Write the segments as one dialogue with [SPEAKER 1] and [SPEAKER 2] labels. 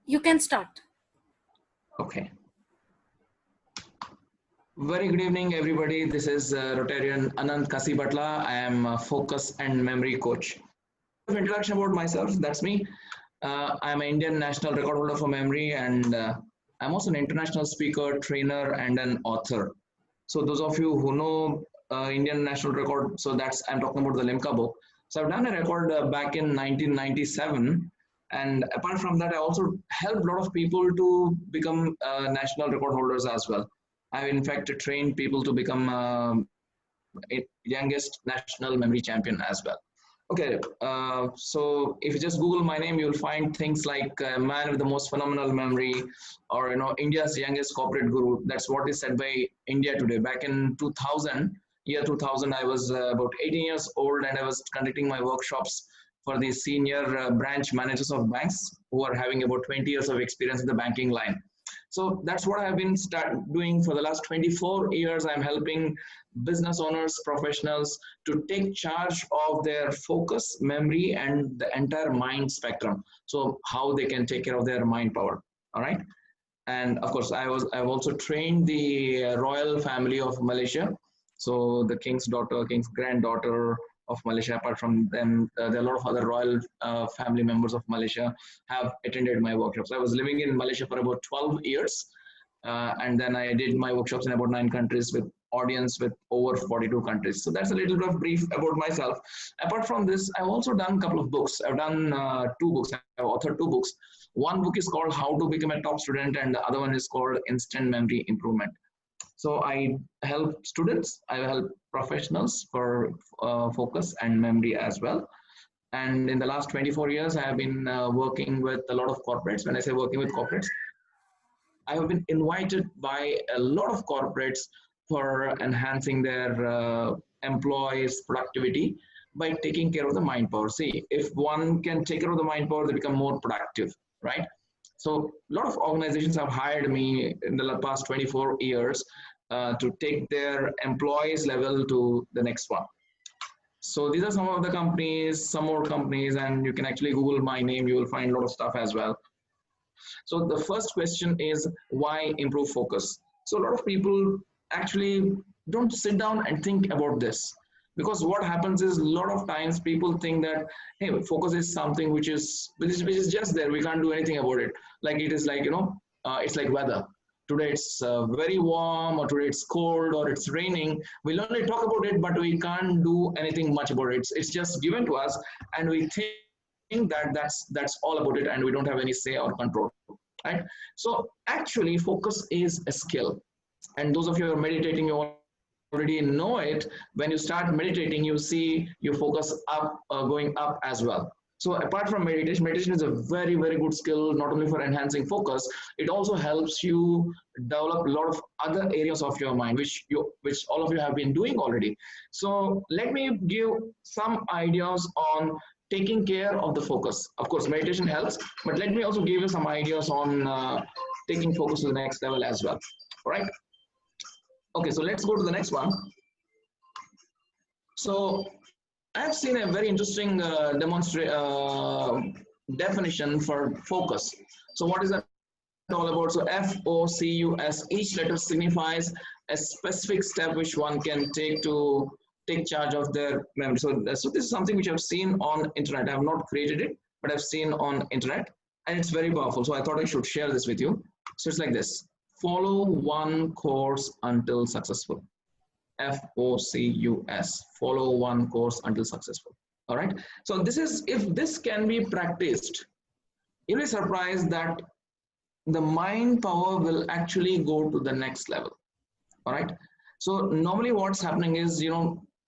[SPEAKER 1] You can start.
[SPEAKER 2] Okay. Very good evening, everybody. This is Rotarian Anant Kasibhatla. I am a focus and memory coach. Introduction about myself. That's me. I'm an Indian national record holder for memory, and I'm also an international speaker, trainer, and an author. So those of you who know Indian national record, so that's I'm talking about the Limca book. So I've done a record back in 1997, and apart from that, I also helped a lot of people to become national record holders as well. I've in fact trained people to become youngest national memory champion as well. Okay, so if you just Google my name, you'll find things like man with the most phenomenal memory, or India's youngest corporate guru. That's what is said by India today. Back in 2000, year 2000, I was about 18 years old, and I was conducting my workshops for the senior branch managers of banks who are having about 20 years of experience in the banking line. So that's what I've been doing for the last 24 years. I'm helping business owners, professionals to take charge of their focus, memory, and the entire mind spectrum. So how they can take care of their mind power. All right. And of course, I've also trained the royal family of Malaysia. So the king's daughter, king's granddaughter of Malaysia. Apart from them, there are a lot of other royal family members of Malaysia have attended my workshops. I was living in Malaysia for about 12 years, and then I did my workshops in about 9 countries with audience with over 42 countries. So that's a little bit of brief about myself. Apart from this, I've also done a couple of books. I've done 2 books. I've authored 2 books. One book is called How to Become a Top Student, and the other one is called Instant Memory Improvement. So I help students, I help professionals for focus and memory as well. And in the last 24 years, I have been working with a lot of corporates. When I say working with corporates, I have been invited by a lot of corporates for enhancing their employees' productivity by taking care of the mind power. See, if one can take care of the mind power, they become more productive, right? So a lot of organizations have hired me in the past 24 years to take their employees level to the next one. So these are some of the companies, some more companies, and you can actually Google my name. You will find a lot of stuff as well. So the first question is, why improve focus? So a lot of people actually don't sit down and think about this, because what happens is a lot of times people think that, hey, focus is something which is just there. We can't do anything about it. Like it is like, it's like weather. Today it's very warm, or today it's cold, or it's raining. We'll only talk about it, but we can't do anything much about it. It's just given to us, and we think that that's all about it, and we don't have any say or control, right? So actually focus is a skill, and those of you who are meditating, you already know it. When you start meditating, you see your focus up, going up as well. So apart from meditation is a very, very good skill, not only for enhancing focus, it also helps you develop a lot of other areas of your mind, which all of you have been doing already. So let me give some ideas on taking care of the focus. Of course, meditation helps, but let me also give you some ideas on taking focus to the next level as well. All right. Okay, so let's go to the next one. So I've seen a very interesting definition for focus. So what is that all about? So FOCUS, each letter signifies a specific step which one can take to take charge of their memory. So this is something which I've seen on internet. I have not created it, but I've seen on internet, and it's very powerful. So I thought I should share this with you. So it's like this: follow one course until successful. FOCUS, follow one course until successful. All right. So this is, if this can be practiced, you'll be surprised that the mind power will actually go to the next level. All right. So normally what's happening is,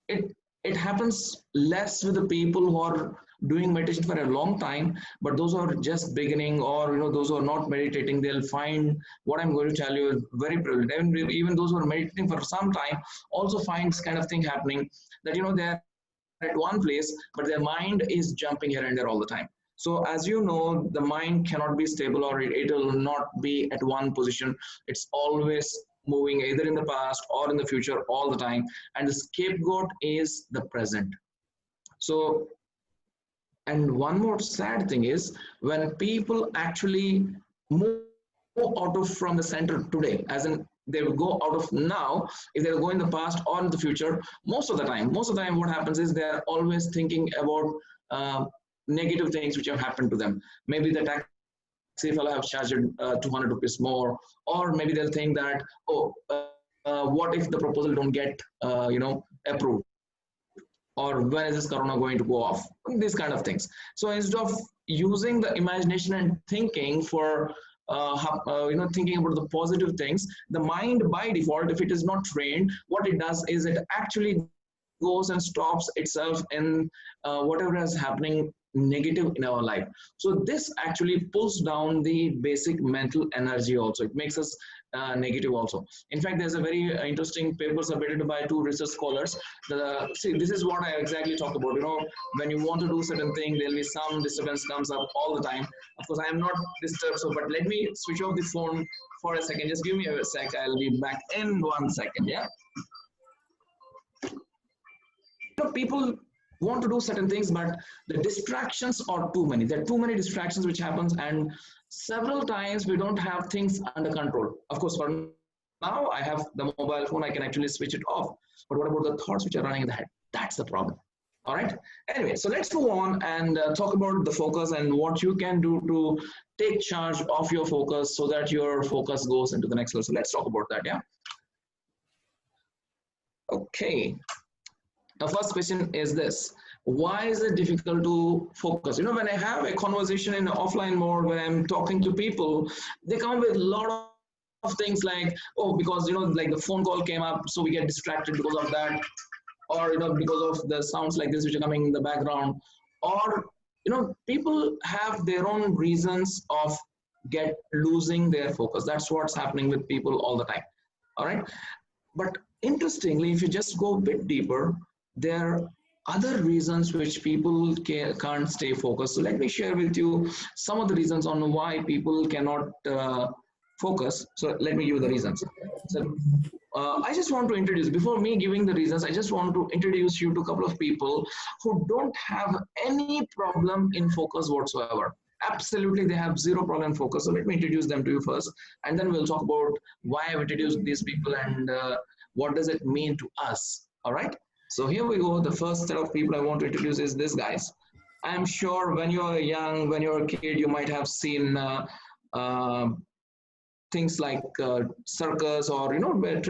[SPEAKER 2] it happens less with the people who are doing meditation for a long time, but those who are just beginning, or those who are not meditating, they'll find what I'm going to tell you is very prevalent. Even those who are meditating for some time also find this kind of thing happening, that they're at one place, but their mind is jumping here and there all the time. So as you know, the mind cannot be stable, or it will not be at one position. It's always moving either in the past or in the future all the time. And the scapegoat is the present. So, and one more sad thing is, when people actually move out of from the center today, as in they will go out of now. If they go in the past or in the future, most of the time what happens is they are always thinking about negative things which have happened to them. Maybe the taxi fellow have charged 200 rupees more, or maybe they'll think that, oh, what if the proposal don't get approved, or when is this corona going to go off, these kind of things. So instead of using the imagination and thinking for thinking about the positive things, the mind by default, if it is not trained, what it does is it actually goes and stops itself in whatever is happening negative in our life. So this actually pulls down the basic mental energy also. It makes us negative also. In fact, there's a very interesting paper submitted by two research scholars. See, this is what I exactly talked about. When you want to do certain thing, there'll be some disturbance comes up all the time. Of course, I am not disturbed, so but let me switch off the phone for a second. Just give me a sec. I'll be back in 1 second. Yeah. People want to do certain things, but the distractions are too many. There are too many distractions which happens, and several times we don't have things under control. Of course, for now I have the mobile phone, I can actually switch it off, but what about the thoughts which are running in the head? That's the problem. All right, anyway, so let's move on and talk about the focus and what you can do to take charge of your focus so that your focus goes into the next level. So let's talk about that. Yeah. Okay. The first question is this: why is it difficult to focus? When I have a conversation in offline mode, when I'm talking to people, they come with a lot of things like, oh, because like the phone call came up, so we get distracted because of that, or because of the sounds like this which are coming in the background, or people have their own reasons of get losing their focus. That's what's happening with people all the time. All right, but interestingly, if you just go a bit deeper, there are other reasons which people can't stay focused. So let me share with you some of the reasons on why people cannot focus. So let me give you the reasons. So I just want to introduce, before me giving the reasons, I just want to introduce you to a couple of people who don't have any problem in focus whatsoever. Absolutely, they have zero problem in focus. So let me introduce them to you first, and then we'll talk about why I've introduced these people and what does it mean to us. All right. So here we go. The first set of people I want to introduce is this guys. I'm sure when you're young, when you're a kid, you might have seen uh, things like circus, or where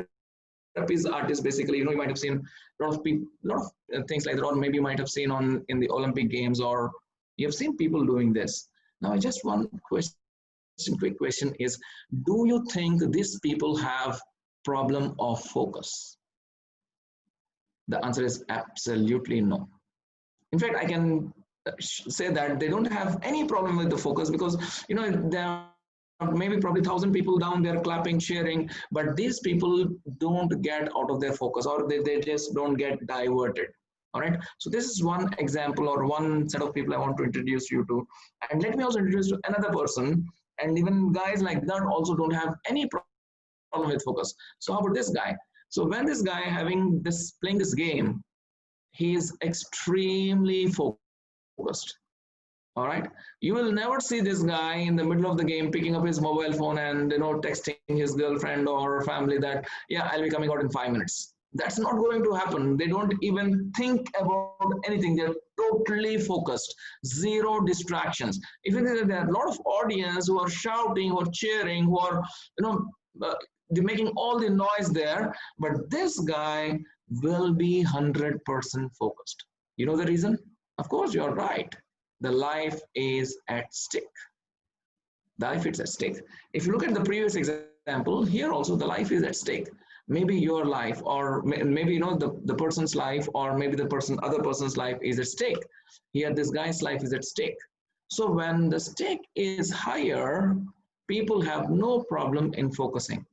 [SPEAKER 2] trapeze artists. Basically, you might have seen a lot of people, a lot of things like that, or maybe you might have seen on in the Olympic Games, or you have seen people doing this. Now, I just one question, quick question is: do you think these people have problem of focus? The answer is absolutely no. In fact, I can say that they don't have any problem with the focus, because there are maybe probably 1,000 people down there clapping, cheering, but these people don't get out of their focus, or they just don't get diverted. All right. So this is one example or one set of people I want to introduce you to. And let me also introduce you to another person. And even guys like that also don't have any problem with focus. So how about this guy? So when this guy playing this game, he is extremely focused. All right. You will never see this guy in the middle of the game picking up his mobile phone and texting his girlfriend or family that, yeah, I'll be coming out in 5 minutes. That's not going to happen. They don't even think about anything. They're totally focused, zero distractions. Even there are a lot of audience who are shouting or cheering, who are they're making all the noise there, but this guy will be 100% focused. You know the reason? Of course, you're right. The life is at stake. The life is at stake. If you look at the previous example, here also the life is at stake. Maybe your life, or maybe the person's life, or maybe the other person's life is at stake. Here, this guy's life is at stake. So when the stake is higher, people have no problem in focusing.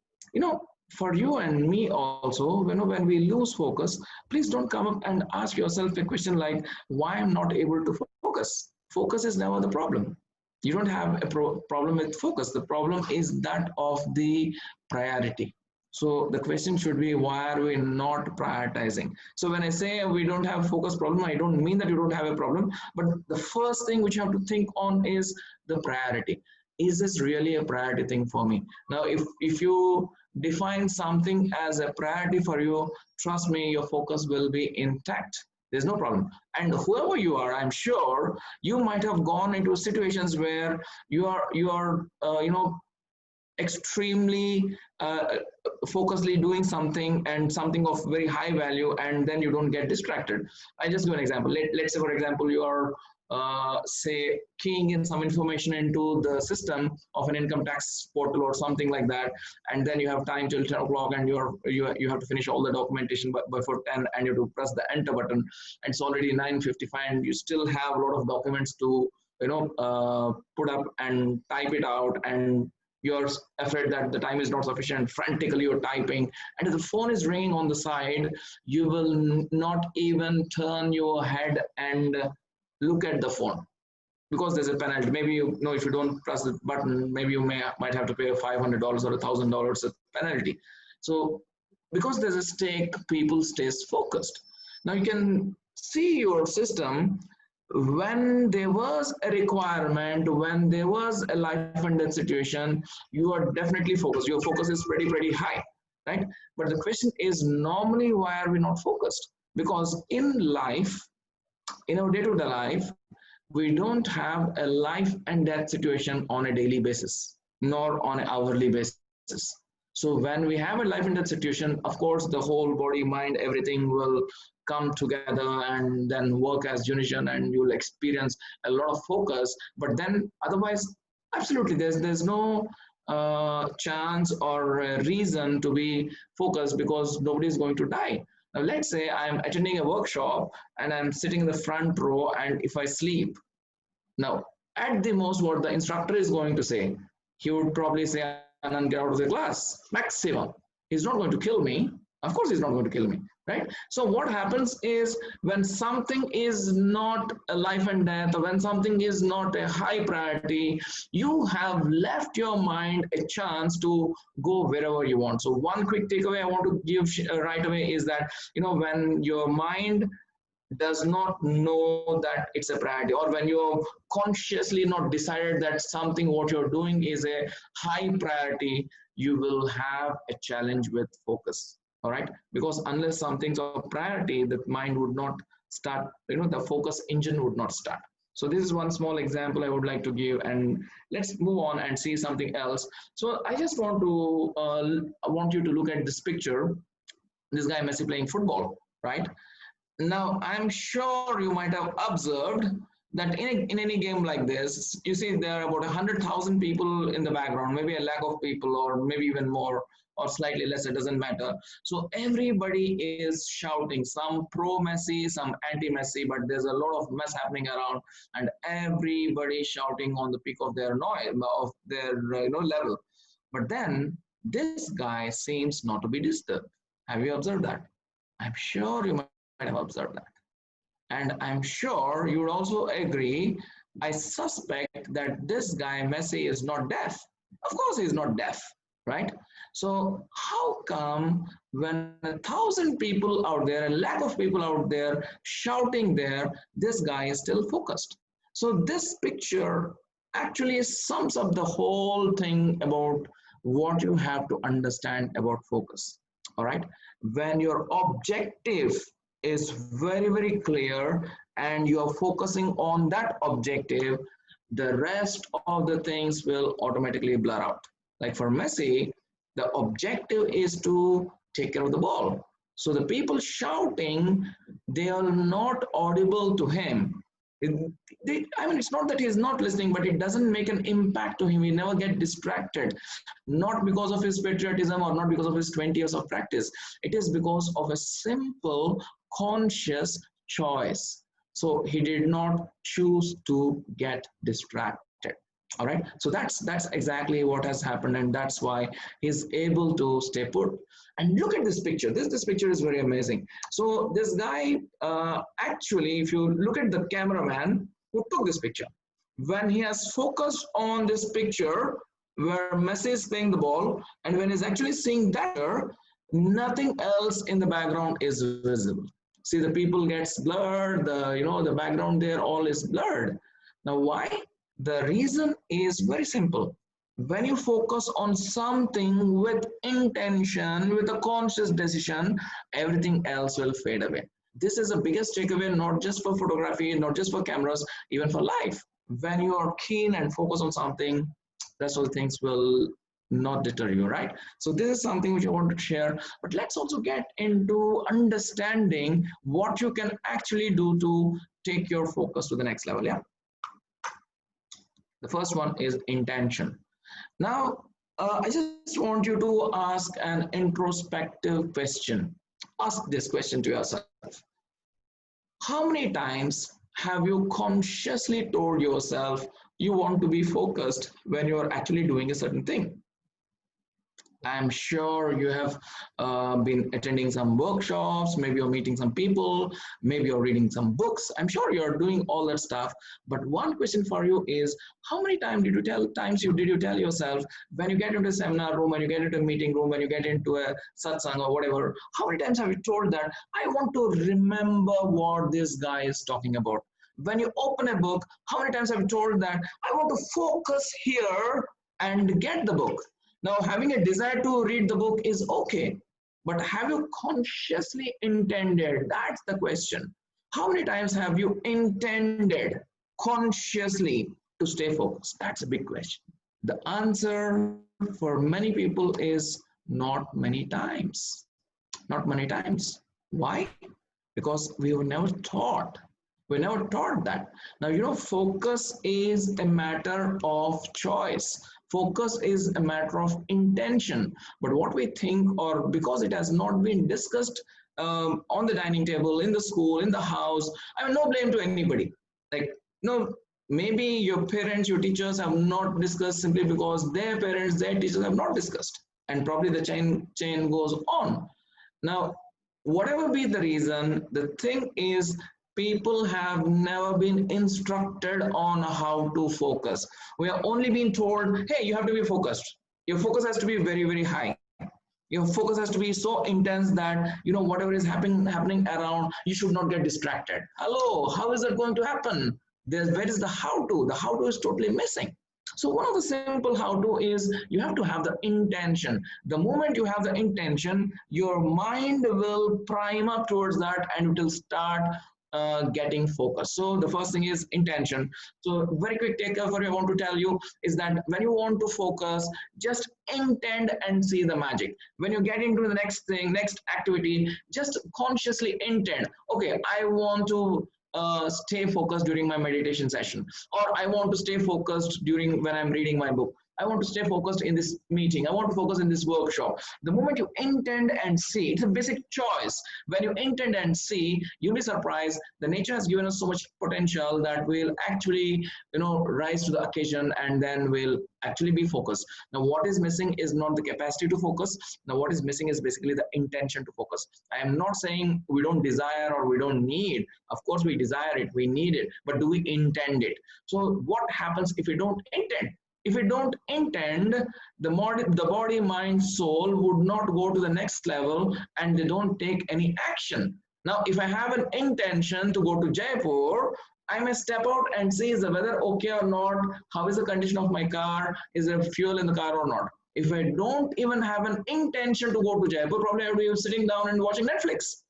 [SPEAKER 2] For you and me also, when we lose focus, please don't come up and ask yourself a question like, why I'm not able to focus? Focus is never the problem. You don't have a problem with focus. The problem is that of the priority. So the question should be, why are we not prioritizing? So when I say we don't have a focus problem, I don't mean that you don't have a problem, but the first thing which you have to think on is the priority. is this really a priority thing for me? Now, if you define something as a priority for you, trust me, your focus will be intact. There's no problem. And whoever you are, I'm sure you might have gone into situations where you are extremely focusedly doing something and something of very high value, and then you don't get distracted. I just give an example. Let's say, for example, you are say keying in some information into the system of an income tax portal or something like that, and then you have time till 10 o'clock, and you have to finish all the documentation by for 10, and you have to press the enter button, and it's already 9:55, and you still have a lot of documents to put up and type it out, and you're afraid that the time is not sufficient. Frantically you're typing, and if the phone is ringing on the side, you will not even turn your head and look at the phone, because there's a penalty. Maybe if you don't press the button, maybe you might have to pay $500 or $1,000 penalty. So because there's a stake, people stays focused. Now you can see your system. When there was a requirement, when there was a life and death situation, you are definitely focused. Your focus is pretty high, right? But the question is, normally, why are we not focused? Because in life, in our day-to-day life, we don't have a life and death situation on a daily basis, nor on an hourly basis. So when we have a life and death situation, of course, the whole body, mind, everything will come together and then work as unison, and you'll experience a lot of focus. But then otherwise, absolutely, there's no chance or reason to be focused, because nobody is going to die. Now, let's say I'm attending a workshop and I'm sitting in the front row, and if I sleep, now at the most, what the instructor is going to say, he would probably say, Anant, get out of the class, maximum. He's not going to kill me. Of course, he's not going to kill me, right? So what happens is, when something is not a life and death, or when something is not a high priority, you have left your mind a chance to go wherever you want. So one quick takeaway I want to give right away is that, when your mind does not know that it's a priority, or when you're consciously not decided that something what you're doing is a high priority, you will have a challenge with focus. All right, because unless something's a priority, the mind would not start, the focus engine would not start. So this is one small example I would like to give, and let's move on and see something else. So I just want you to look at this picture. This guy Messi playing football, right? Now, I'm sure you might have observed that in any game like this, you see there are about 100,000 people in the background, maybe a lakh of people, or maybe even more, or slightly less, it doesn't matter. So everybody is shouting, some pro Messi, some anti Messi, but there's a lot of mess happening around, and everybody shouting on the peak of their noise, of their level. But then this guy seems not to be disturbed. Have you observed that? I'm sure you might have observed that. And I'm sure you would also agree, I suspect that this guy Messi is not deaf. Of course he's not deaf, right? So how come when 1,000 people out there, a lakh of people out there shouting there, this guy is still focused? So this picture actually sums up the whole thing about what you have to understand about focus. All right, when your objective is very clear and you are focusing on that objective, the rest of the things will automatically blur out. Like for Messi, the objective is to take care of the ball. So the people shouting, they are not audible to him. It's not that he's not listening, but it doesn't make an impact to him. He never get distracted, not because of his patriotism or not because of his 20 years of practice. It is because of a simple, conscious choice. So he did not choose to get distracted. All right. So that's exactly what has happened, and that's why he's able to stay put. And look at this picture. This picture is very amazing. So this guy, actually, if you look at the cameraman who took this picture, when he has focused on this picture where Messi is playing the ball, and when he's actually seeing that, nothing else in the background is visible. See, the people gets blurred. The background there all is blurred. Now, why? The reason is very simple. When you focus on something with intention, with a conscious decision, everything else will fade away. This is the biggest takeaway, not just for photography, not just for cameras, even for life. When you are keen and focus on something, rest of the things will not deter you, right? So this is something which I want to share. But let's also get into understanding what you can actually do to take your focus to the next level. Yeah. The first one is intention. Now, I just want you to ask an introspective question. Ask this question to yourself. How many times have you consciously told yourself you want to be focused when you're actually doing a certain thing? I'm sure you have been attending some workshops, maybe you're meeting some people, maybe you're reading some books. I'm sure you're doing all that stuff. But one question for you is, how many did you tell yourself when you get into a seminar room, when you get into a meeting room, when you get into a satsang or whatever, how many times have you told that, I want to remember what this guy is talking about? When you open a book, how many times have you told that, I want to focus here and get the book? Now, having a desire to read the book is okay, but have you consciously intended? That's the question. How many times have you intended consciously to stay focused? That's a big question. The answer for many people is not many times. Not many times. Why? Because we were never taught. We never taught that. Now, focus is a matter of choice. Focus is a matter of intention. But what we think, or because it has not been discussed on the dining table, in the school, in the house, I mean, no blame to anybody. Like, maybe your parents, your teachers have not discussed simply because their parents, their teachers have not discussed. And probably the chain goes on. Now, whatever be the reason, the thing is, people have never been instructed on how to focus. We are only being told, hey, you have to be focused. Your focus has to be very, very high. Your focus has to be so intense that, whatever is happening around, you should not get distracted. Hello, how is that going to happen? Where is the how to? The how to is totally missing. So one of the simple how to is you have to have the intention. The moment you have the intention, your mind will prime up towards that and it will start getting focused. So the first thing is intention. So very quick takeover I want to tell you is that when you want to focus, just intend and see the magic. When you get into the next thing, next activity, just consciously intend, okay, I want to stay focused during my meditation session, or I want to stay focused during when I'm reading my book. I want to stay focused in this meeting. I want to focus in this workshop. The moment you intend and see, it's a basic choice. When you intend and see, you'll be surprised. The nature has given us so much potential that we'll actually, rise to the occasion and then we'll actually be focused. Now, what is missing is not the capacity to focus. Now, what is missing is basically the intention to focus. I am not saying we don't desire or we don't need. Of course, we desire it, we need it, but do we intend it? So what happens if we don't intend? If we don't intend, the body, mind, soul would not go to the next level and they don't take any action. Now, if I have an intention to go to Jaipur, I may step out and see is the weather okay or not, how is the condition of my car, is there fuel in the car or not. If I don't even have an intention to go to Jaipur, probably I'll be sitting down and watching Netflix.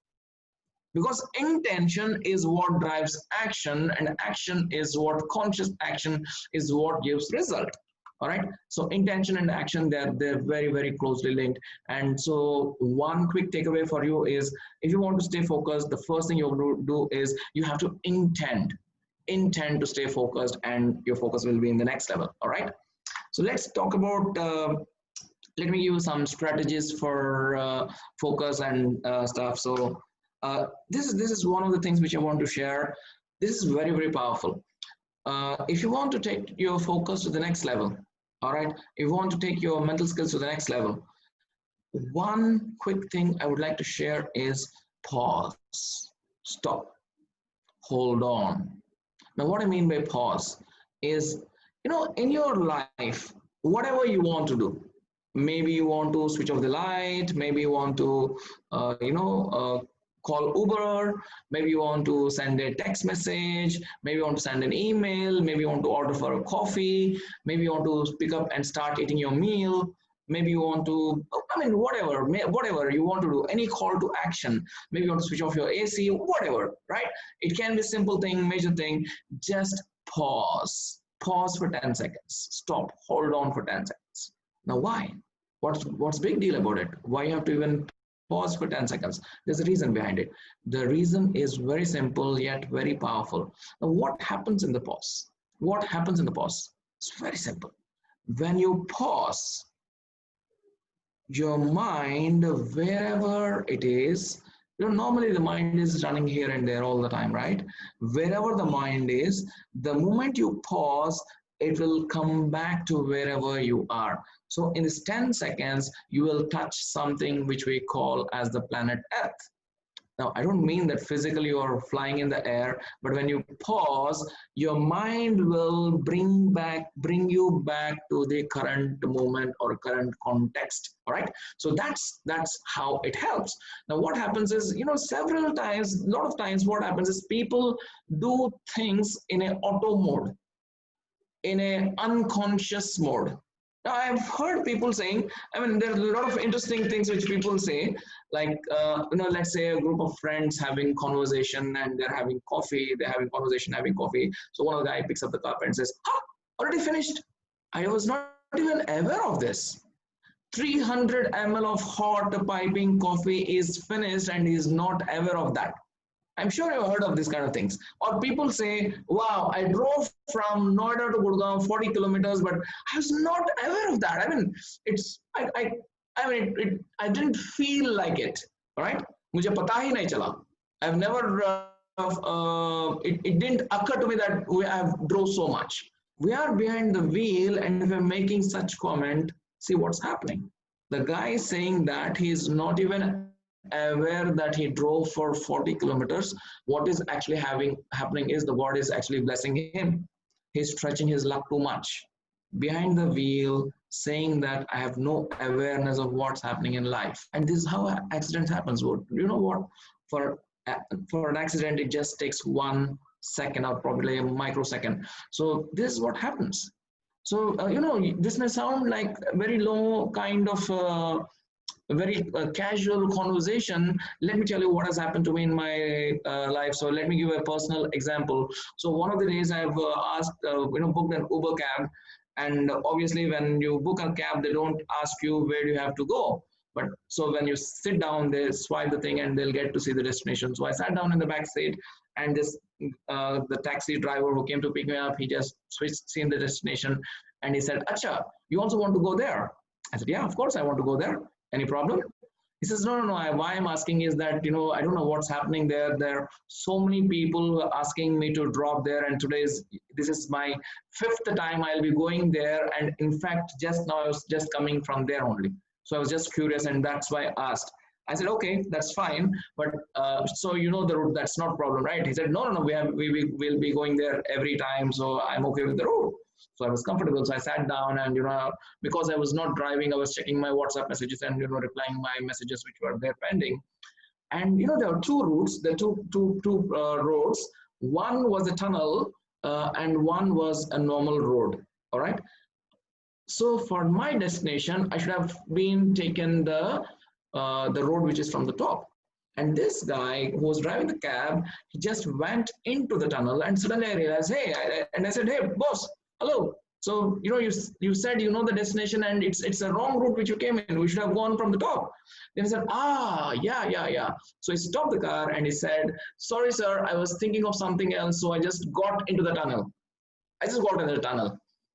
[SPEAKER 2] Because intention is what drives action, and action is what conscious action is what gives result. All right, so intention and action, they're very, very closely linked. And so one quick takeaway for you is, if you want to stay focused, the first thing you do is you have to intend to stay focused, and your focus will be in the next level. All right, so let's talk about let me give you some strategies for focus and stuff. So this is one of the things which I want to share. This is very, very powerful. If you want to take your focus to the next level, all right, if you want to take your mental skills to the next level, one quick thing I would like to share is pause, stop, hold on. Now, what I mean by pause is, in your life, whatever you want to do, maybe you want to switch off the light, maybe you want to, call Uber, maybe you want to send a text message, maybe you want to send an email, maybe you want to order for a coffee, maybe you want to pick up and start eating your meal, maybe you want to, I mean, whatever you want to do, any call to action, maybe you want to switch off your AC, whatever, right? It can be a simple thing, major thing, just pause for 10 seconds, stop, hold on for 10 seconds. Now why? What's big deal about it? Why you have to even pause for 10 seconds? There's a reason behind it. The reason is very simple yet very powerful. Now what happens in the pause? What happens in the pause? It's very simple. When you pause, your mind, wherever it is, normally the mind is running here and there all the time, right? Wherever the mind is, the moment you pause, it will come back to wherever you are. So in this 10 seconds, you will touch something which we call as the planet Earth. Now, I don't mean that physically you are flying in the air, but when you pause, your mind will bring you back to the current moment or current context. All right. So that's how it helps. Now, what happens is, several times, a lot of times, what happens is people do things in an auto mode, in an unconscious mode. Now, I've heard people saying, I mean, there's a lot of interesting things which people say, like, let's say a group of friends having conversation and they're having coffee, having coffee. So one of the guy picks up the cup and says, already finished. I was not even aware of this. 300 ml of hot piping coffee is finished and he's not aware of that. I'm sure you've heard of these kind of things. Or people say, wow, I drove from Noida to Gurgaon 40 kilometers, but I was not aware of that. I mean, I didn't feel like it, all right? Mujhe pata hi nahi chala. I've never, it didn't occur to me that we have drove so much. We are behind the wheel and if we're making such comment, see what's happening. The guy is saying that he is not even aware that he drove for 40 kilometers. What is actually happening is the God is actually blessing him. He's stretching his luck too much. Behind the wheel, saying that I have no awareness of what's happening in life. And this is how accidents happens. You know what? For an accident, it just takes 1 second or probably a microsecond. So this is what happens. So, this may sound like a very low kind of a very casual conversation. Let me tell you what has happened to me in my life. So let me give a personal example. So one of the days I've booked an Uber cab, and obviously when you book a cab, they don't ask you where you have to go. But so when you sit down, they swipe the thing and they'll get to see the destination. So I sat down in the back seat, and the taxi driver who came to pick me up, he just seen the destination, and he said, "Acha, you also want to go there?" I said, "Yeah, of course I want to go there. Any problem?" He says, no. Why I'm asking is that, I don't know what's happening there. There are so many people asking me to drop there. And this is my 5th time I'll be going there. And in fact, just now I was just coming from there only. So I was just curious, and that's why I asked. I said, okay, that's fine. But so the route, that's not a problem, right? He said, no, we will be going there every time. So I'm okay with the route. So I was comfortable. So I sat down, and because I was not driving, I was checking my WhatsApp messages and replying my messages which were there pending. And there are 2 routes. There are two roads. One was a tunnel, and one was a normal road. All right. So for my destination, I should have been taken the road which is from the top. And this guy who was driving the cab, he just went into the tunnel, and suddenly I realized, I said, hey, boss. Hello. So you said the destination, and it's a wrong route which you came in. We should have gone from the top. Then he said, yeah. So he stopped the car and he said, sorry sir, I was thinking of something else, so I just got into the tunnel.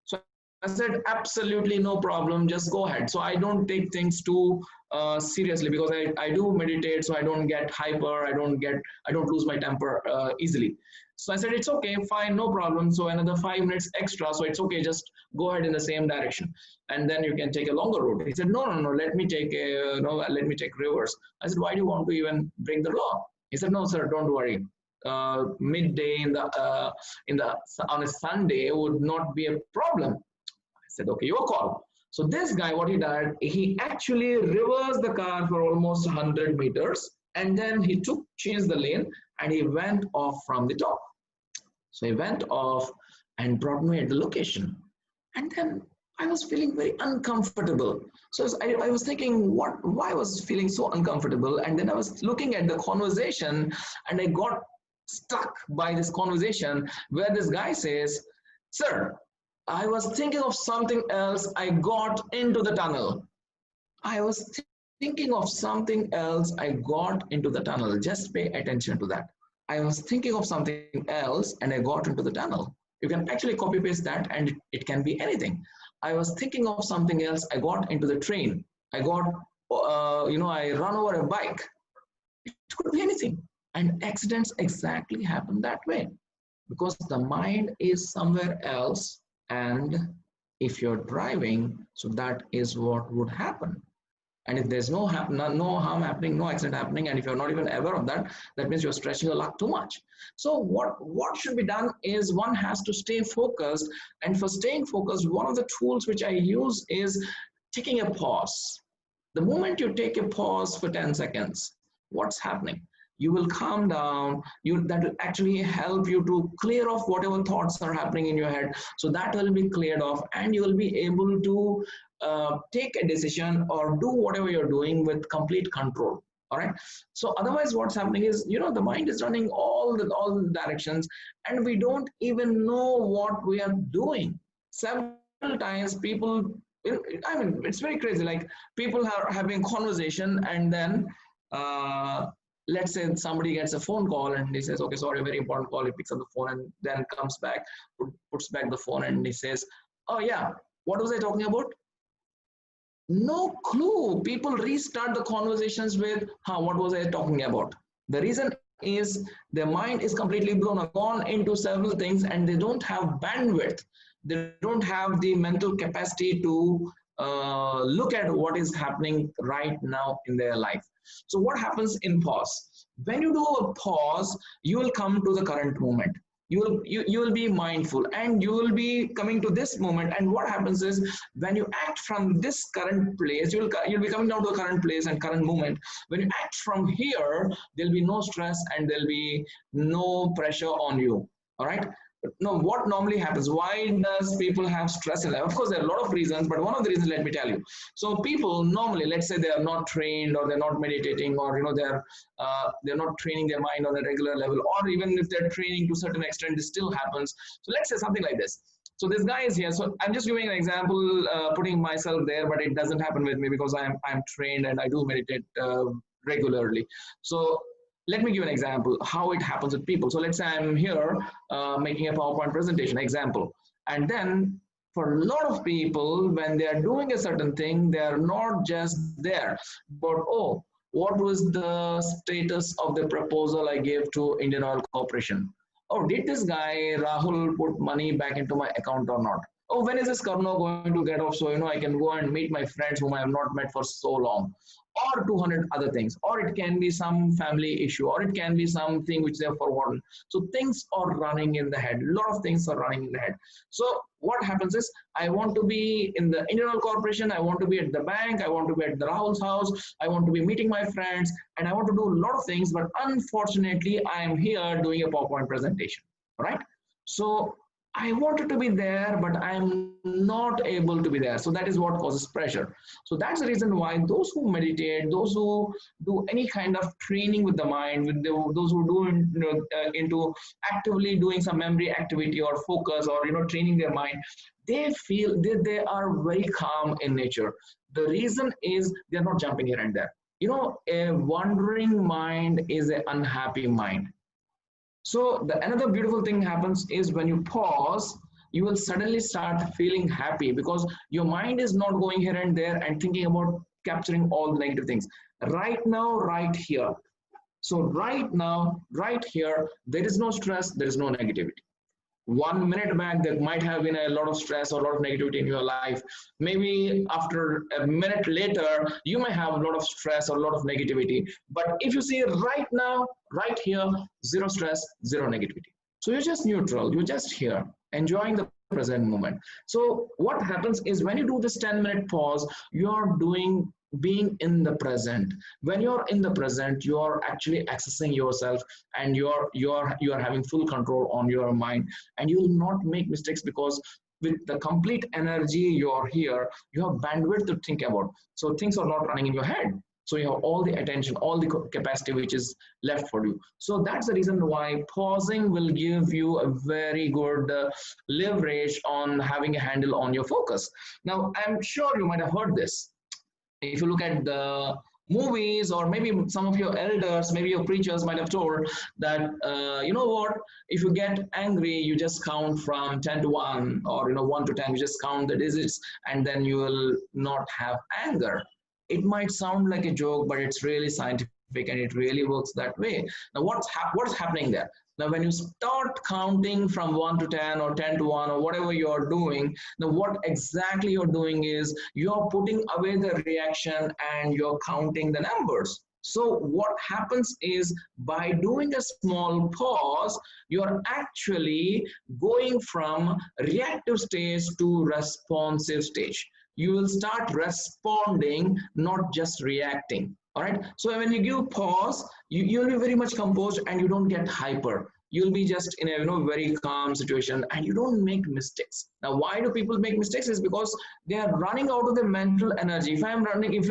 [SPEAKER 2] So I said, absolutely no problem, just go ahead. So I don't take things too seriously, because I do meditate, so I don't get hyper, I don't lose my temper easily. So I said, it's okay, fine, no problem. So another 5 minutes extra, so it's okay, just go ahead in the same direction, and then you can take a longer route. He said, no, let me take reverse. I said, why do you want to even break the law? He said, no sir, don't worry. Midday on a Sunday would not be a problem. I said, okay, your call. So this guy, what he did, he actually reversed the car for almost 100 meters. And then he changed the lane and he went off from the top. So he went off and brought me at the location. And then I was feeling very uncomfortable. So I was thinking, why I was feeling so uncomfortable? And then I was looking at the conversation and I got stuck by this conversation where this guy says, "Sir, I was thinking of something else. I got into the tunnel." I was thinking of something else. I got into the tunnel. Just pay attention to that. I was thinking of something else and I got into the tunnel. You can actually copy paste that and it can be anything. I was thinking of something else. I got into the train. I got, I run over a bike. It could be anything. And accidents exactly happen that way because the mind is somewhere else. And if you're driving, so that is what would happen. And if there's no harm happening, no accident happening, and if you're not even aware of that, that means you're stretching your luck too much. So what should be done is one has to stay focused. And for staying focused, one of the tools which I use is taking a pause. The moment you take a pause for 10 seconds, what's happening? You will calm down. That will actually help you to clear off whatever thoughts are happening in your head. So that will be cleared off and you will be able to take a decision or do whatever you're doing with complete control. All right. So otherwise what's happening is, the mind is running all the directions and we don't even know what we are doing. Several times people, it's very crazy. Like people are having conversation and then, let's say somebody gets a phone call and he says, "Okay, sorry, very important call." He picks up the phone and then comes back, puts back the phone and he says, "Oh yeah, what was I talking about?" No clue. People restart the conversations with, what was I talking about? The reason is their mind is completely gone into several things and they don't have bandwidth. They don't have the mental capacity to look at what is happening right now in their life. So what happens in pause? When you do a pause, you will come to the current moment. You will be mindful and you will be coming to this moment. And what happens is when you act from this current place, you'll be coming down to the current place and current moment. When you act from here, there'll be no stress and there'll be no pressure on you. All right. No, what normally happens? Why does people have stress in life? Of course, there are a lot of reasons, but one of the reasons, let me tell you. So people normally, let's say they are not trained or they're not meditating or they're not training their mind on a regular level, or even if they're training to a certain extent, this still happens. So let's say something like this. So this guy is here. So I'm just giving an example, putting myself there, but it doesn't happen with me because I'm trained and I do meditate regularly. So let me give an example how it happens with people. So let's say I'm here making a PowerPoint presentation example. And then for a lot of people, when they are doing a certain thing, they are not just there, but, oh, what was the status of the proposal I gave to Indian Oil Corporation? Oh, did this guy Rahul put money back into my account or not? Oh, when is this Karno going to get off so I can go and meet my friends whom I have not met for so long? Or 200 other things, or it can be some family issue, or it can be something which they have forgotten. So things are running in the head. A lot of things are running in the head. So what happens is, I want to be in the Indian Oil Corporation, I want to be at the bank, I want to be at the Rahul's house, I want to be meeting my friends, and I want to do a lot of things, but unfortunately, I am here doing a PowerPoint presentation, right? So I wanted to be there, but I'm not able to be there. So that is what causes pressure. So that's the reason why those who meditate, those who do any kind of training with the mind, those who do into actively doing some memory activity or focus or training their mind, they feel that they are very calm in nature. The reason is they're not jumping here and there. A wandering mind is an unhappy mind. So another beautiful thing happens is when you pause, you will suddenly start feeling happy because your mind is not going here and there and thinking about capturing all the negative things. Right now, right here. So right now, right here, there is no stress, there is no negativity. 1 minute back, there might have been a lot of stress or a lot of negativity in your life. Maybe after a minute later, you may have a lot of stress or a lot of negativity. But if you see right now, right here, zero stress, zero negativity. So you're just neutral, you're just here, enjoying the present moment. So what happens is when you do this 10-minute pause, you're doing being in the present. When you're in the present, you're actually accessing yourself, and you're having full control on your mind, and you will not make mistakes, because with the complete energy you're here, you have bandwidth to think about, so things are not running in your head, so you have all the attention, all the capacity which is left for you. So that's the reason why pausing will give you a very good leverage on having a handle on your focus. Now, I'm sure you might have heard this. If you look at the movies, or maybe some of your elders, maybe your preachers might have told that, you know what, if you get angry, you just count from 10 to 1, or 1 to 10, you just count the digits, and then you will not have anger. It might sound like a joke, but it's really scientific, and it really works that way. Now, what's happening there? Now, when you start counting from 1 to 10, or 10 to 1, or whatever you're doing, now what exactly you're doing is you're putting away the reaction and you're counting the numbers. So what happens is, by doing a small pause, you're actually going from reactive stage to responsive stage. You will start responding, not just reacting. All right. So when you give pause, you'll be very much composed, and you don't get hyper. You'll be just in a very calm situation, and you don't make mistakes. Now, why do people make mistakes? Is because they are running out of the mental energy. If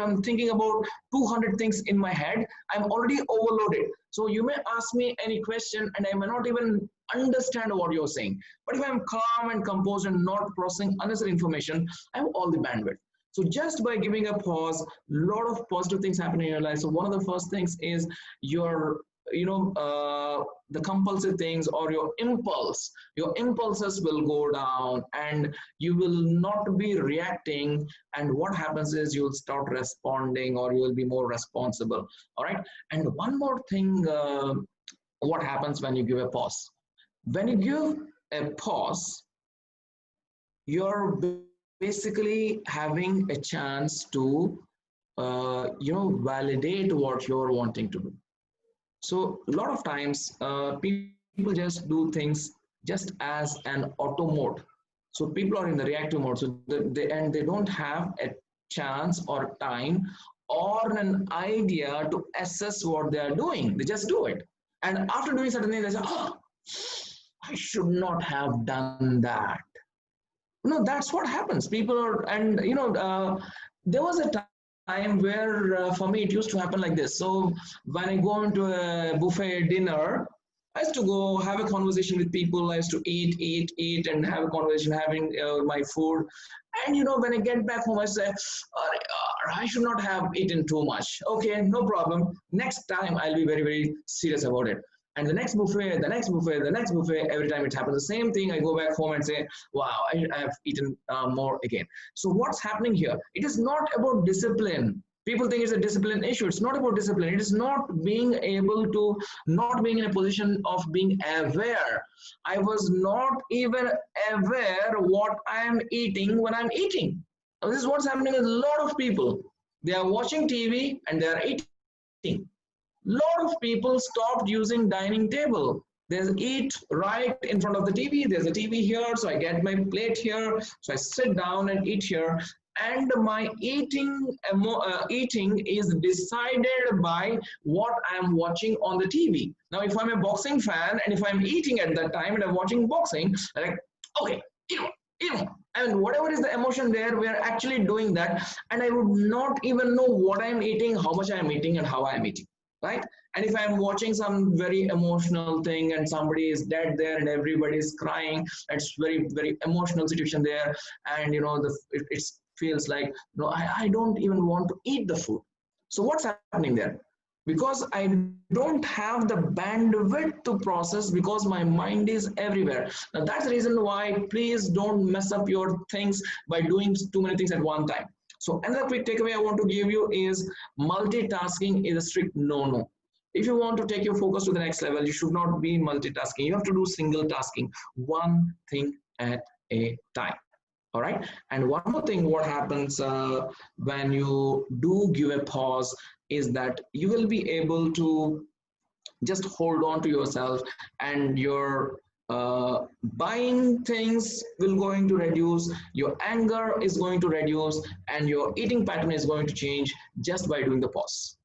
[SPEAKER 2] I'm thinking about 200 things in my head, I'm already overloaded. So you may ask me any question, and I may not even understand what you're saying. But if I'm calm and composed and not processing unnecessary information, I have all the bandwidth. So just by giving a pause, a lot of positive things happen in your life. So one of the first things is your, the compulsive things, or your impulses will go down, and you will not be reacting. And what happens is you'll start responding, or you will be more responsible. All right. And one more thing, what happens when you give a pause? When you give a pause, you're basically having a chance to validate what you're wanting to do. So a lot of times people just do things just as an auto mode. So people are in the reactive mode, so they don't have a chance or time or an idea to assess what they are doing. They just do it, and after doing certain things, they say, "Oh, I should not have done that." No, that's what happens. People are, and there was a time where for me it used to happen like this. So when I go into a buffet dinner, I used to go have a conversation with people. I used to eat, and have a conversation, having my food. And when I get back home, I say, I should not have eaten too much. Okay, no problem. Next time I'll be very, very serious about it. And the next buffet, every time it happens the same thing. I go back home and say, wow, I have eaten more again. So what's happening here? It is not about discipline. People think it's a discipline issue. It's not about discipline. It is not being in a position of being aware. I was not even aware what I am eating when I'm eating. Now, this is what's happening with a lot of people. They are watching TV and they are eating. Lot of people stopped using dining table. They eat right in front of the TV. There's a TV here, so I get my plate here. So I sit down and eat here. And my eating is decided by what I'm watching on the TV. Now, if I'm a boxing fan, and if I'm eating at that time and I'm watching boxing, I'm like, okay, and whatever is the emotion there, we are actually doing that. And I would not even know what I'm eating, how much I'm eating, and how I'm eating. Right? And if I'm watching some very emotional thing, and somebody is dead there, and everybody is crying, it's very, very emotional situation there, and it feels like I don't even want to eat the food. So what's happening there? Because I don't have the bandwidth to process, because my mind is everywhere. Now that's the reason why please don't mess up your things by doing too many things at one time. So another quick takeaway I want to give you is multitasking is a strict no-no. If you want to take your focus to the next level, you should not be multitasking. You have to do single tasking, one thing at a time. All right. And one more thing, what happens when you do give a pause is that you will be able to just hold on to yourself, and your buying things will going to reduce, your anger is going to reduce, and your eating pattern is going to change just by doing the pause.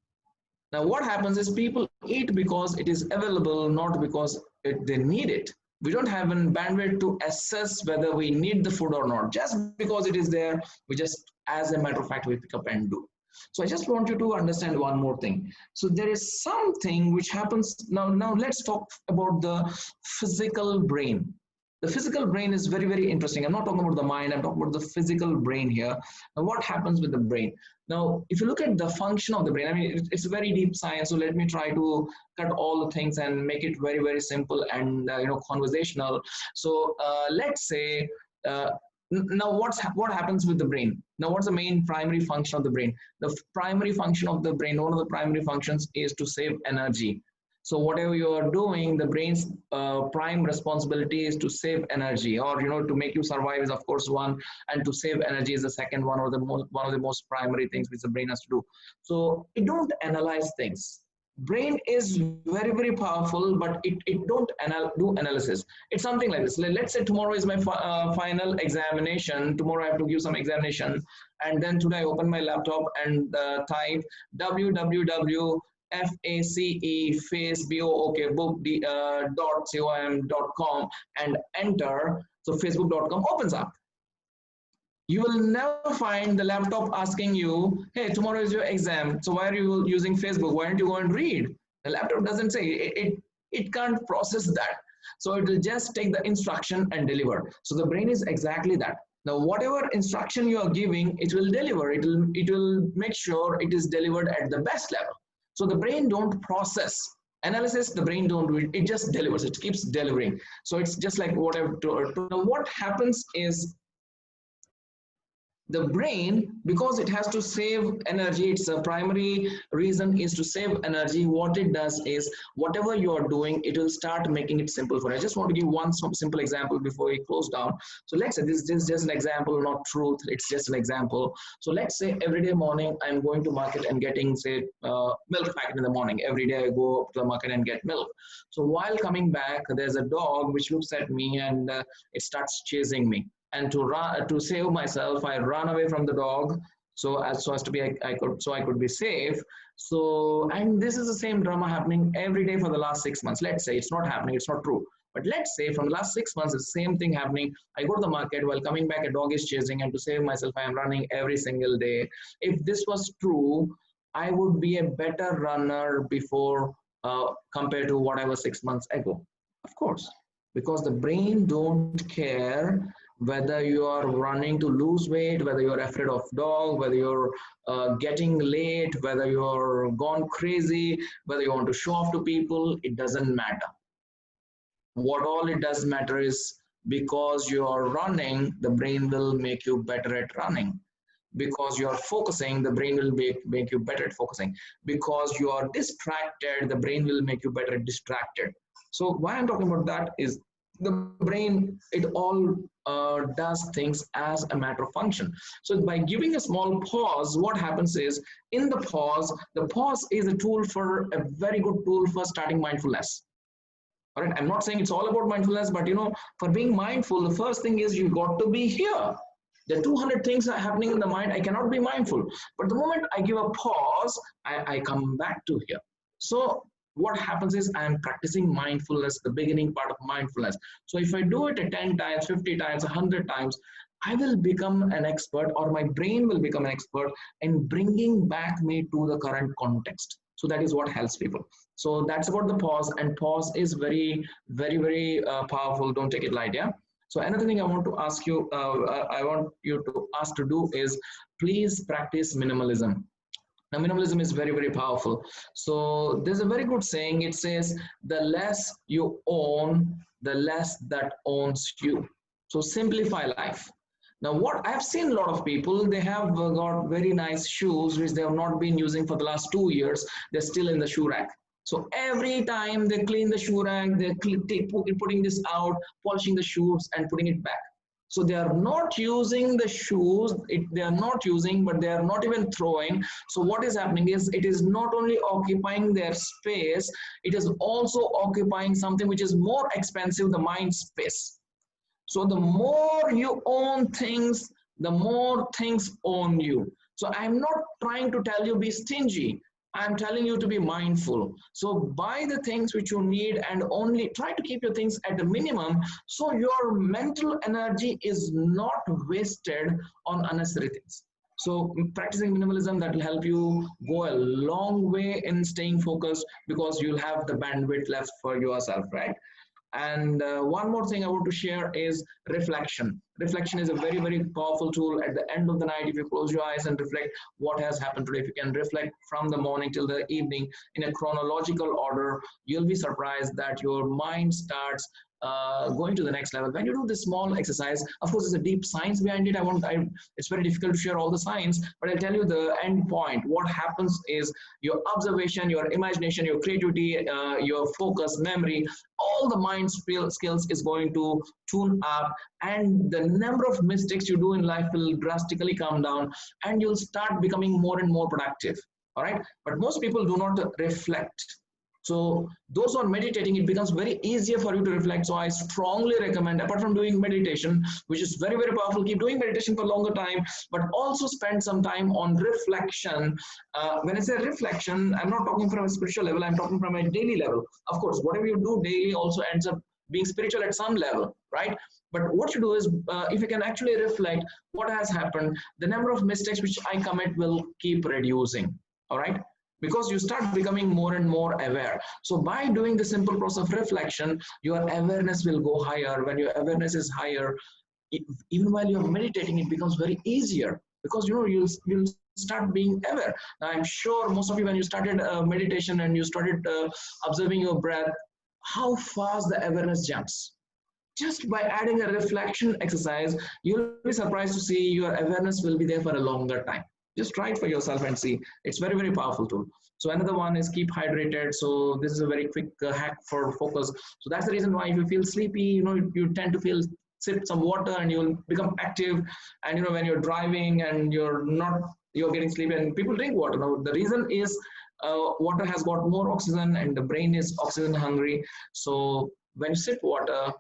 [SPEAKER 2] Now, what happens is people eat because it is available, not because they need it. We don't have a bandwidth to assess whether we need the food or not. Just because it is there, we just, as a matter of fact, we pick up and do. So I just want you to understand one more thing. So there is something which happens now. Now let's talk about the physical brain. The physical brain is very, very interesting. I'm not talking about the mind, I'm talking about the physical brain here. Now, what happens with the brain? Now, if you look at the function of the brain, I mean, it's a very deep science. So let me try to cut all the things and make it very, very simple and conversational. So let's say now what happens with the brain? Now, what's the main primary function of the brain? The primary function of the brain, one of the primary functions is to save energy. So whatever you are doing, the brain's prime responsibility is to save energy, or to make you survive is of course one, and to save energy is the second one, or one of the most primary things which the brain has to do. So it don't analyze things. Brain is very, very powerful, but it don't do analysis. It's something like this. Let's say tomorrow is my final examination. Tomorrow I have to give some examination, and then today I open my laptop and type www facebook.com and enter. So facebook.com opens up. You will never find the laptop asking you, hey, tomorrow is your exam, so why are you using Facebook? Why don't you go and read? The laptop doesn't say. It can't process that. So it will just take the instruction and deliver. So the brain is exactly that. Now, whatever instruction you are giving, it will deliver. It will make sure it is delivered at the best level. So the brain don't process analysis, the brain don't do it, it just delivers, it keeps delivering. So it's just like what I've told. Now what happens is the brain, because it has to save energy, its primary reason is to save energy. What it does is whatever you are doing, it will start making it simple for you. I just want to give one simple example before we close down. So let's say this is just an example, not truth, it's just an example. So let's say every day morning I'm going to market and getting, say, milk packet in the morning. Every day I go to the market and get milk. So while coming back, there's a dog which looks at me and it starts chasing me. And to save myself, I run away from the dog, so as to be I could be safe. So, and this is the same drama happening every day for the last 6 months. Let's say it's not happening, it's not true, but let's say from the last 6 months, it's the same thing happening. I go to the market, while coming back, a dog is chasing, and to save myself, I am running every single day. If this was true, I would be a better runner before compared to what I was 6 months ago. Of course, because the brain don't care whether you are running to lose weight, whether you're afraid of dog, whether you're getting late, whether you're gone crazy, whether you want to show off to people, it doesn't matter. What all it does matter is because you're running, the brain will make you better at running. Because you're focusing, the brain will make you better at focusing. Because you are distracted, the brain will make you better at distracted. So why I'm talking about that is the brain, it all does things as a matter of function. So by giving a small pause, what happens is in the pause is a tool for a very good tool for starting mindfulness. All right, I'm not saying it's all about mindfulness, but for being mindful, the first thing is you got to be here. There are 200 things are happening in the mind. I cannot be mindful. But the moment I give a pause, I come back to here. So what happens is I am practicing mindfulness, the beginning part of mindfulness. So if I do it 10 times, 50 times, 100 times, I will become an expert, or my brain will become an expert in bringing back me to the current context. So that is what helps people. So that's about the pause, and pause is very, very, very powerful. Don't take it light, yeah? So another thing I want to ask you, I want you to ask to do is please practice minimalism. Now, minimalism is very, very powerful. So there's a very good saying. It says, the less you own, the less that owns you. So simplify life. Now, what I've seen a lot of people, they have got very nice shoes, which they have not been using for the last 2 years. They're still in the shoe rack. So every time they clean the shoe rack, they're putting this out, polishing the shoes and putting it back. So they are not using the shoes, they are not using, but they are not even throwing. So what is happening is, it is not only occupying their space, it is also occupying something which is more expensive, the mind space. So the more you own things, the more things own you. So I'm not trying to tell you be stingy. I'm telling you to be mindful. So buy the things which you need and only try to keep your things at a minimum, so your mental energy is not wasted on unnecessary things. So practicing minimalism, that will help you go a long way in staying focused, because you'll have the bandwidth left for yourself, right? And one more thing I want to share is reflection. Reflection is a very, very powerful tool. At the end of the night, if you close your eyes and reflect what has happened today, if you can reflect from the morning till the evening in a chronological order, you'll be surprised that your mind starts going to the next level. When you do this small exercise, of course, there's a deep science behind it. It's very difficult to share all the science, but I'll tell you the end point. What happens is, your observation, your imagination, your creativity, your focus, memory, all the mind skills is going to tune up, and the number of mistakes you do in life will drastically come down, and you'll start becoming more and more productive. All right, but most people do not reflect. So those who are meditating, it becomes very easier for you to reflect. So I strongly recommend, apart from doing meditation, which is very, very powerful, keep doing meditation for a longer time, but also spend some time on reflection. When I say reflection, I'm not talking from a spiritual level, I'm talking from a daily level. Of course, whatever you do daily also ends up being spiritual at some level, right? But what you do is, if you can actually reflect what has happened, the number of mistakes which I commit will keep reducing, all right? Because you start becoming more and more aware. So by doing the simple process of reflection, your awareness will go higher. When your awareness is higher, even while you're meditating, it becomes very easier, because you'll start being aware. Now, I'm sure most of you, when you started meditation and you started observing your breath, how fast the awareness jumps. Just by adding a reflection exercise, you'll be surprised to see your awareness will be there for a longer time. Just try it for yourself and see. It's very, very powerful tool. So another one is keep hydrated. So this is a very quick hack for focus. So that's the reason why, if you feel sleepy, you tend to sip some water and you'll become active. And when you're driving and you're getting sleepy, and people drink water. Now the reason is, water has got more oxygen and the brain is oxygen hungry. So when you sip water,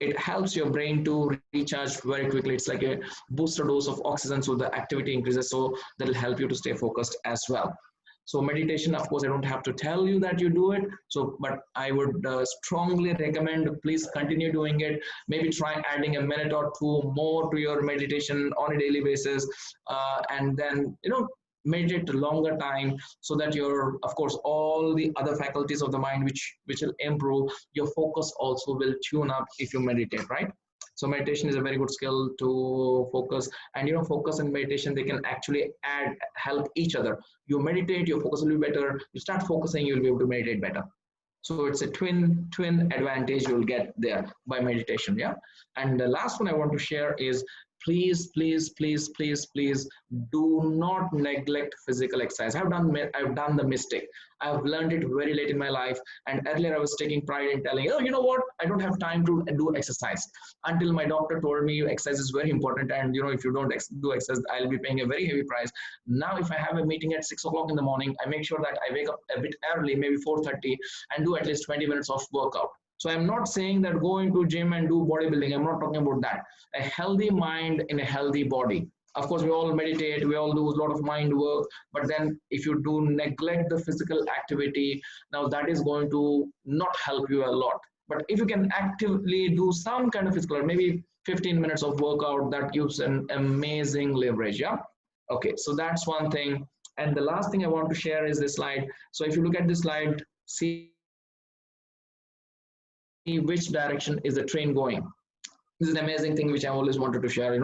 [SPEAKER 2] it helps your brain to recharge very quickly. It's like a booster dose of oxygen, so the activity increases. So that will help you to stay focused as well. So meditation, of course, I don't have to tell you that you do it. So, but I would strongly recommend, please continue doing it. Maybe try adding a minute or two more to your meditation on a daily basis, and then meditate a longer time, so that of course, all the other faculties of the mind which will improve, your focus also will tune up if you meditate, right? So meditation is a very good skill to focus, and focus and meditation, they can actually help each other. You meditate, your focus will be better. You start focusing, you'll be able to meditate better. So it's a twin advantage you'll get there by meditation. Yeah. And the last one I want to share is, please do not neglect physical exercise. I've done the mistake. I've learned it very late in my life, and earlier I was taking pride in telling, oh, you know what, I don't have time to do exercise, until my doctor told me exercise is very important, and if you don't do exercise, I'll be paying a very heavy price. Now if I have a meeting at 6 o'clock in the morning, I make sure that I wake up a bit early, maybe 4:30, and do at least 20 minutes of workout. So I'm not saying that go into gym and do bodybuilding. I'm not talking about that. A healthy mind in a healthy body. Of course, we all meditate, we all do a lot of mind work, but then if you do neglect the physical activity, now that is going to not help you a lot. But if you can actively do some kind of physical, maybe 15 minutes of workout, that gives an amazing leverage. Yeah. Okay. So that's one thing. And the last thing I want to share is this slide. So if you look at this slide, see which direction is the train going. This is an amazing thing which I always wanted to share,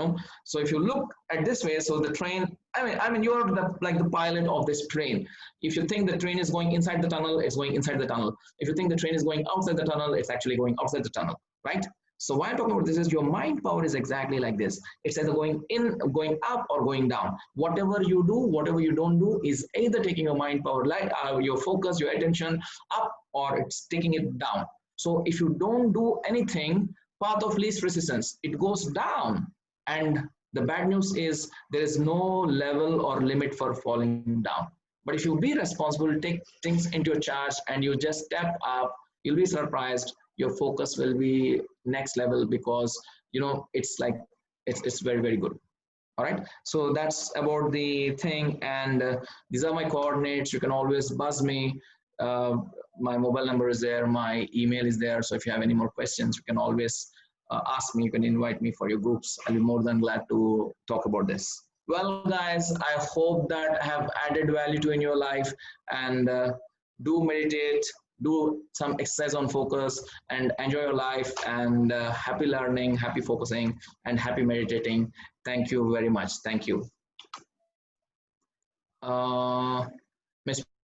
[SPEAKER 2] So if you look at this way, so the train, I mean, you're the pilot of this train. If you think the train is going inside the tunnel, it's going inside the tunnel. If you think the train is going outside the tunnel, it's actually going outside the tunnel, right? So why I'm talking about this is, your mind power is exactly like this. It's either going in, going up, or going down. Whatever you do, whatever you don't do, is either taking your mind power, like your focus, your attention up, or it's taking it down. So if you don't do anything, path of least resistance, it goes down. And the bad news is there is no level or limit for falling down. But if you be responsible, take things into your charge, and you just step up, you'll be surprised. Your focus will be next level, because it's like it's very, very good. All right, so that's about the thing. And these are my coordinates. You can always buzz me. My mobile number is there, my email is there. So if you have any more questions, you can always ask me. You can invite me for your groups. I'll be more than glad to talk about this. Well, guys, I hope that I have added value to in your life. And do meditate, do some exercise on focus, and enjoy your life. And happy learning, happy focusing, and happy meditating. Thank you very much. Thank you. Miss